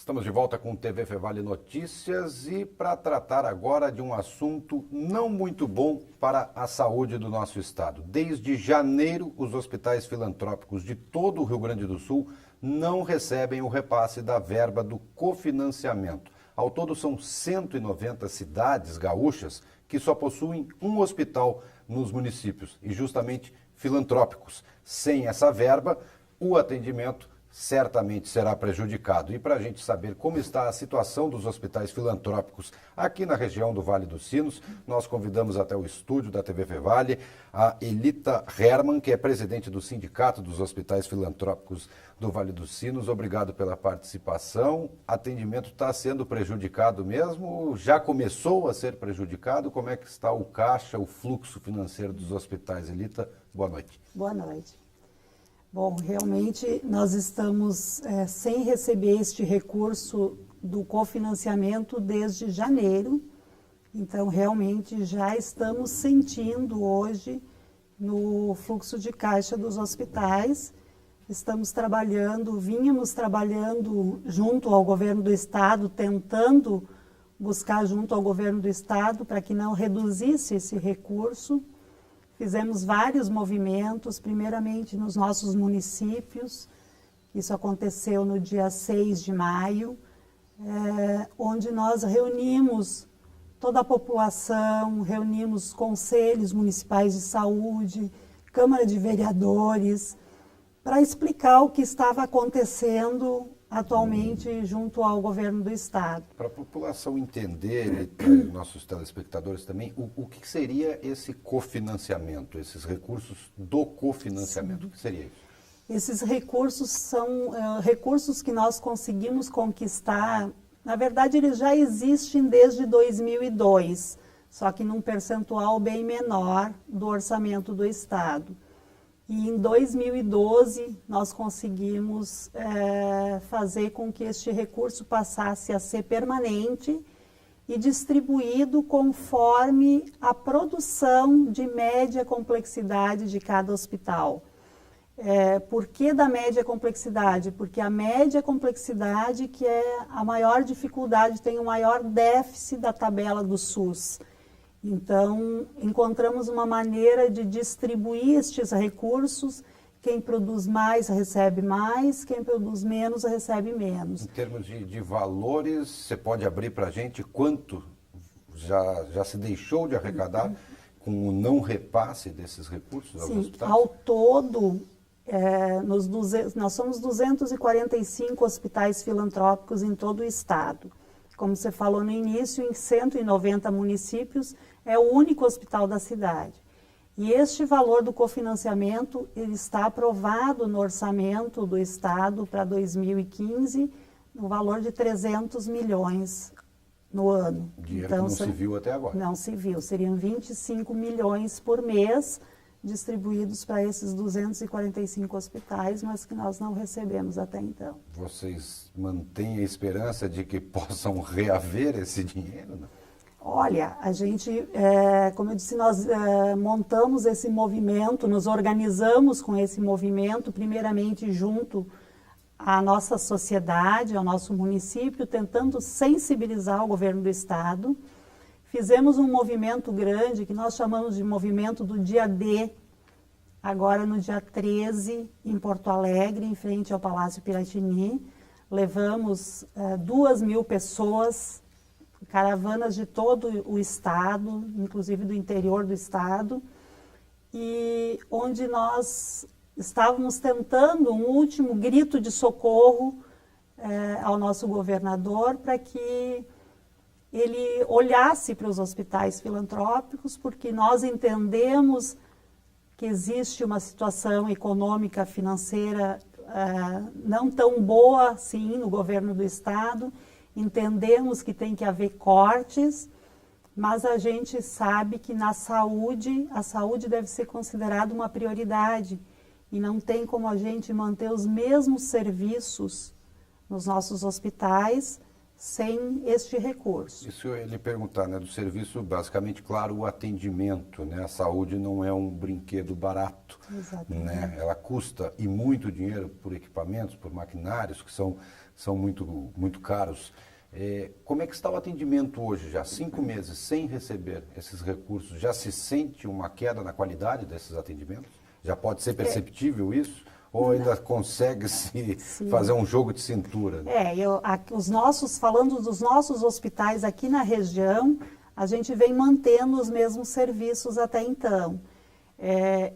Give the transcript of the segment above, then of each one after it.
Estamos de volta com o TV Fevale Notícias e para tratar agora de um assunto não muito bom para a saúde do nosso estado. Desde janeiro, os hospitais filantrópicos de todo o Rio Grande do Sul não recebem o repasse da verba do cofinanciamento. Ao todo, são 190 cidades gaúchas que só possuem um hospital nos municípios e justamente filantrópicos. Sem essa verba, o atendimento certamente será prejudicado. E para a gente saber como está a situação dos hospitais filantrópicos aqui na região do Vale dos Sinos, nós convidamos até o estúdio da TV Fevale a Elita Hermann, que é presidente do Sindicato dos Hospitais Filantrópicos do Vale dos Sinos. Obrigado pela participação. Atendimento está sendo prejudicado mesmo? Já começou a ser prejudicado? Como é que está o caixa, o fluxo financeiro dos hospitais? Elita, boa noite. Boa noite. Bom, realmente nós estamos sem receber este recurso do cofinanciamento desde janeiro, então realmente já estamos sentindo hoje no fluxo de caixa dos hospitais. Vínhamos trabalhando junto ao governo do estado, tentando buscar junto ao governo do estado para que não reduzisse esse recurso. Fizemos vários movimentos, primeiramente nos nossos municípios. Isso aconteceu no dia 6 de maio, onde nós reunimos toda a população, reunimos conselhos municipais de saúde, Câmara de Vereadores, para explicar o que estava acontecendo atualmente junto ao governo do estado. Para a população entender, e para os nossos telespectadores também, o que seria esse cofinanciamento, esses recursos do cofinanciamento? Sim. O que seria isso? Esses recursos são recursos que nós conseguimos conquistar. Na verdade, eles já existem desde 2002, só que num percentual bem menor do orçamento do estado. E em 2012, nós conseguimos fazer com que este recurso passasse a ser permanente e distribuído conforme a produção de média complexidade de cada hospital. Por que da média complexidade? Porque a média complexidade que é a maior dificuldade, tem o maior déficit da tabela do SUS. Então, encontramos uma maneira de distribuir estes recursos. Quem produz mais recebe mais, quem produz menos recebe menos. Em termos de valores, você pode abrir para a gente quanto já se deixou de arrecadar com o não repasse desses recursos aos hospitais? Ao todo, nós somos 245 hospitais filantrópicos em todo o estado. Como você falou no início, em 190 municípios, é o único hospital da cidade. E este valor do cofinanciamento, ele está aprovado no orçamento do estado para 2015, no valor de 300 milhões no ano. Dinheiro então, que não se viu até agora. Não se viu, seriam 25 milhões por mês distribuídos para esses 245 hospitais, mas que nós não recebemos até então. Vocês mantêm a esperança de que possam reaver esse dinheiro, não? Olha, a gente, como eu disse, nós montamos esse movimento, nos organizamos com esse movimento, primeiramente junto à nossa sociedade, ao nosso município, tentando sensibilizar o governo do estado. Fizemos um movimento grande, que nós chamamos de movimento do dia D, agora no dia 13, em Porto Alegre, em frente ao Palácio Piratini. Levamos 2.000 pessoas, caravanas de todo o estado, inclusive do interior do estado, e onde nós estávamos tentando um último grito de socorro ao nosso governador para que ele olhasse para os hospitais filantrópicos, porque nós entendemos que existe uma situação econômica, financeira não tão boa assim no governo do estado. Entendemos que tem que haver cortes, mas a gente sabe que na saúde, a saúde deve ser considerada uma prioridade e não tem como a gente manter os mesmos serviços nos nossos hospitais sem este recurso. Isso eu ia lhe perguntar, né, do serviço, basicamente, claro, o atendimento, né? A saúde não é um brinquedo barato. Exatamente. Né? Ela custa e muito dinheiro por equipamentos, por maquinários que são são muito caros. Como é que está o atendimento hoje, já 5 meses sem receber esses recursos? Já se sente uma queda na qualidade desses atendimentos? Já pode ser perceptível isso? Ou ainda consegue-se fazer um jogo de cintura? Né? Falando dos nossos hospitais aqui na região, a gente vem mantendo os mesmos serviços até então.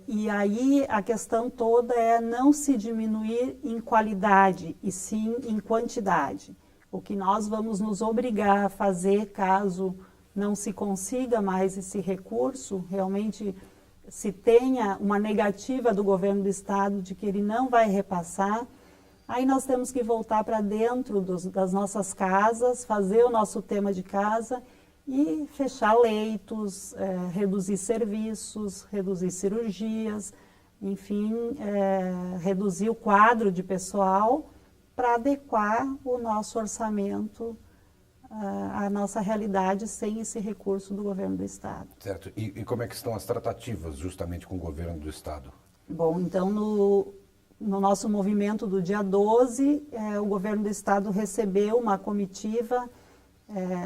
E aí a questão toda é não se diminuir em qualidade, e sim em quantidade. O que nós vamos nos obrigar a fazer caso não se consiga mais esse recurso, realmente se tenha uma negativa do governo do estado de que ele não vai repassar, aí nós temos que voltar para dentro das nossas casas, fazer o nosso tema de casa e fechar leitos, reduzir serviços, reduzir cirurgias, enfim, reduzir o quadro de pessoal para adequar o nosso orçamento à nossa realidade sem esse recurso do governo do estado. Certo. E como é que estão as tratativas justamente com o governo do estado? Bom, então no nosso movimento do dia 12, o governo do estado recebeu uma comitiva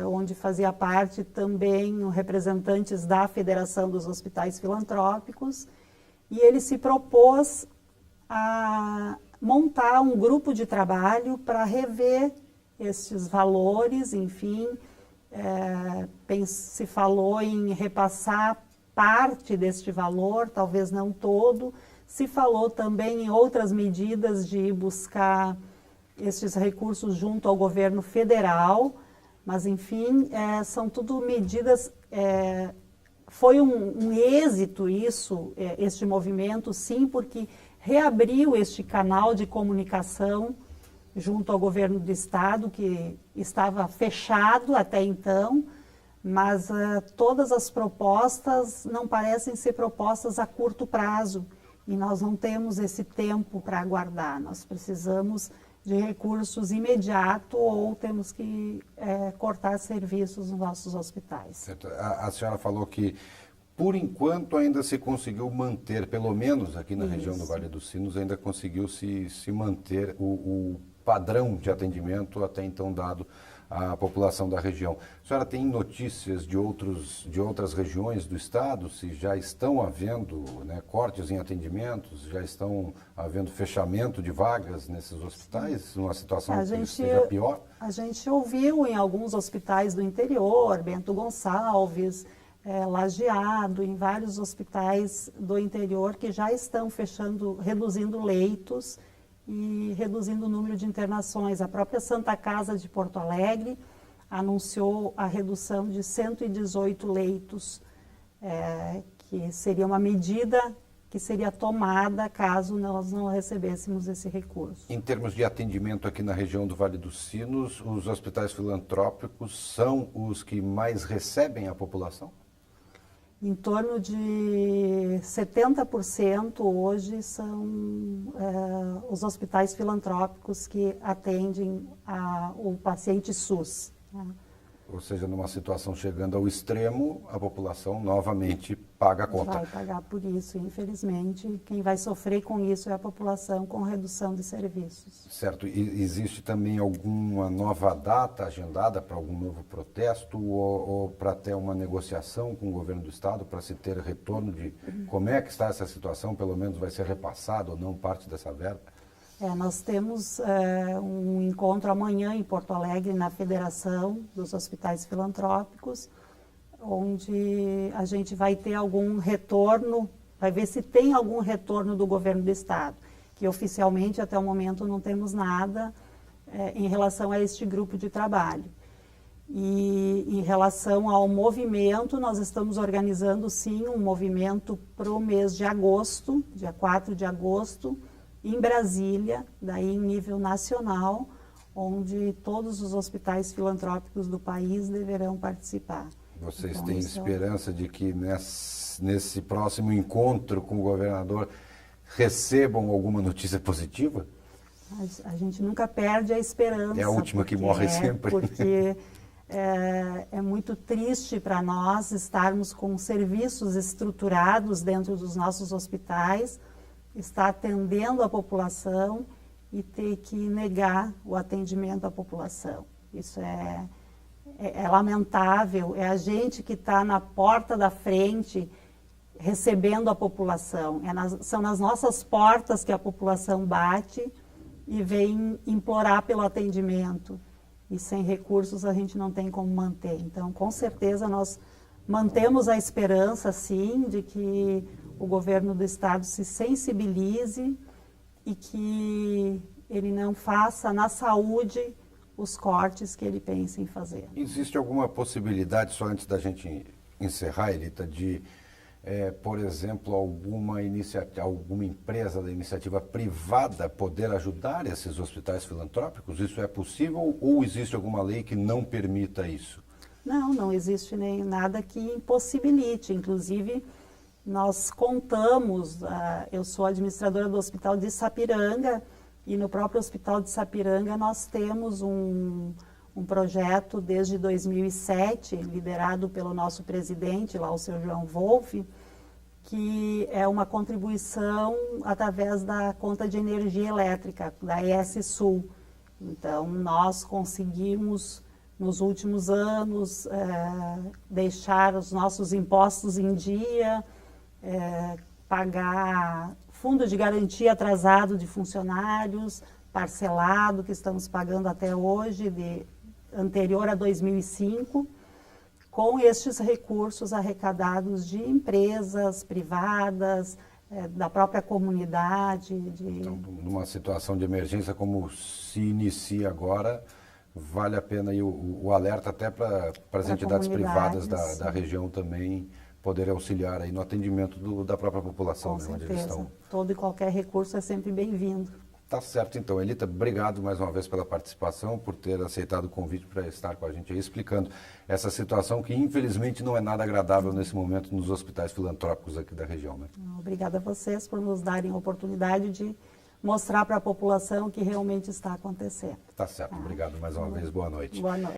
onde fazia parte também representantes da Federação dos Hospitais Filantrópicos, e ele se propôs a montar um grupo de trabalho para rever estes valores, enfim, se falou em repassar parte deste valor, talvez não todo, se falou também em outras medidas de buscar estes recursos junto ao governo federal, mas enfim, são tudo medidas, foi um êxito isso, este movimento, sim, porque reabriu este canal de comunicação junto ao governo do estado, que estava fechado até então, mas todas as propostas não parecem ser propostas a curto prazo, e nós não temos esse tempo para aguardar, nós precisamos de recursos imediatos ou temos que cortar serviços nos nossos hospitais. Certo. A senhora falou que, por enquanto, ainda se conseguiu manter, pelo menos aqui na região do Vale dos Sinos, ainda conseguiu se manter o padrão de atendimento até então dado à população da região. A senhora tem notícias de outras regiões do estado, se já estão havendo cortes em atendimentos, já estão havendo fechamento de vagas nesses hospitais, numa situação que seja pior? A gente ouviu em alguns hospitais do interior, Bento Gonçalves, Lajeado, em vários hospitais do interior que já estão fechando, reduzindo leitos e reduzindo o número de internações. A própria Santa Casa de Porto Alegre anunciou a redução de 118 leitos, que seria uma medida que seria tomada caso nós não recebêssemos esse recurso. Em termos de atendimento aqui na região do Vale dos Sinos, os hospitais filantrópicos são os que mais recebem a população? Em torno de 70% hoje são os hospitais filantrópicos que atendem o paciente SUS. Né? Ou seja, numa situação chegando ao extremo, a população novamente paga a conta. Vai pagar por isso, infelizmente. Quem vai sofrer com isso é a população, com redução de serviços. Certo. E existe também alguma nova data agendada para algum novo protesto ou para ter uma negociação com o governo do estado para se ter retorno de como é que está essa situação? Pelo menos vai ser repassado ou não parte dessa verba? Nós temos um encontro amanhã em Porto Alegre, na Federação dos Hospitais Filantrópicos, onde a gente vai ter algum retorno, vai ver se tem algum retorno do governo do estado, que oficialmente até o momento não temos nada em relação a este grupo de trabalho. E em relação ao movimento, nós estamos organizando sim um movimento para o mês de agosto, dia 4 de agosto, em Brasília, daí em nível nacional, onde todos os hospitais filantrópicos do país deverão participar. Vocês têm esperança de que nesse próximo encontro com o governador recebam alguma notícia positiva? A gente nunca perde a esperança. É a última que morre sempre. Porque é muito triste para nós estarmos com serviços estruturados dentro dos nossos hospitais, estar atendendo a população e ter que negar o atendimento à população. Isso é lamentável, é a gente que está na porta da frente recebendo a população. São nas nossas portas que a população bate e vem implorar pelo atendimento. E sem recursos a gente não tem como manter. Então, com certeza, nós mantemos a esperança, sim, de que o governo do estado se sensibilize e que ele não faça na saúde os cortes que ele pensa em fazer. Existe alguma possibilidade, só antes da gente encerrar, Elita, de, por exemplo, alguma empresa da iniciativa privada poder ajudar esses hospitais filantrópicos? Isso é possível ou existe alguma lei que não permita isso? Não existe nem nada que impossibilite. Inclusive, nós contamos, eu sou administradora do Hospital de Sapiranga, e no próprio Hospital de Sapiranga nós temos um projeto desde 2007, liderado pelo nosso presidente, lá o seu João Wolff, que é uma contribuição através da conta de energia elétrica, da ES Sul. Então, nós conseguimos, nos últimos anos, deixar os nossos impostos em dia, pagar fundo de garantia atrasado de funcionários, parcelado, que estamos pagando até hoje, anterior a 2005, com estes recursos arrecadados de empresas privadas, da própria comunidade. Então, numa situação de emergência como se inicia agora, vale a pena aí o alerta até para as entidades privadas da região também poder auxiliar aí no atendimento da própria população, né, onde eles estão. Todo e qualquer recurso é sempre bem-vindo. Tá certo, então. Elita, obrigado mais uma vez pela participação, por ter aceitado o convite para estar com a gente aí explicando essa situação que infelizmente não é nada agradável nesse momento nos hospitais filantrópicos aqui da região, né? Obrigada a vocês por nos darem a oportunidade de mostrar para a população o que realmente está acontecendo. Tá certo, obrigado mais uma vez, boa noite. Boa noite.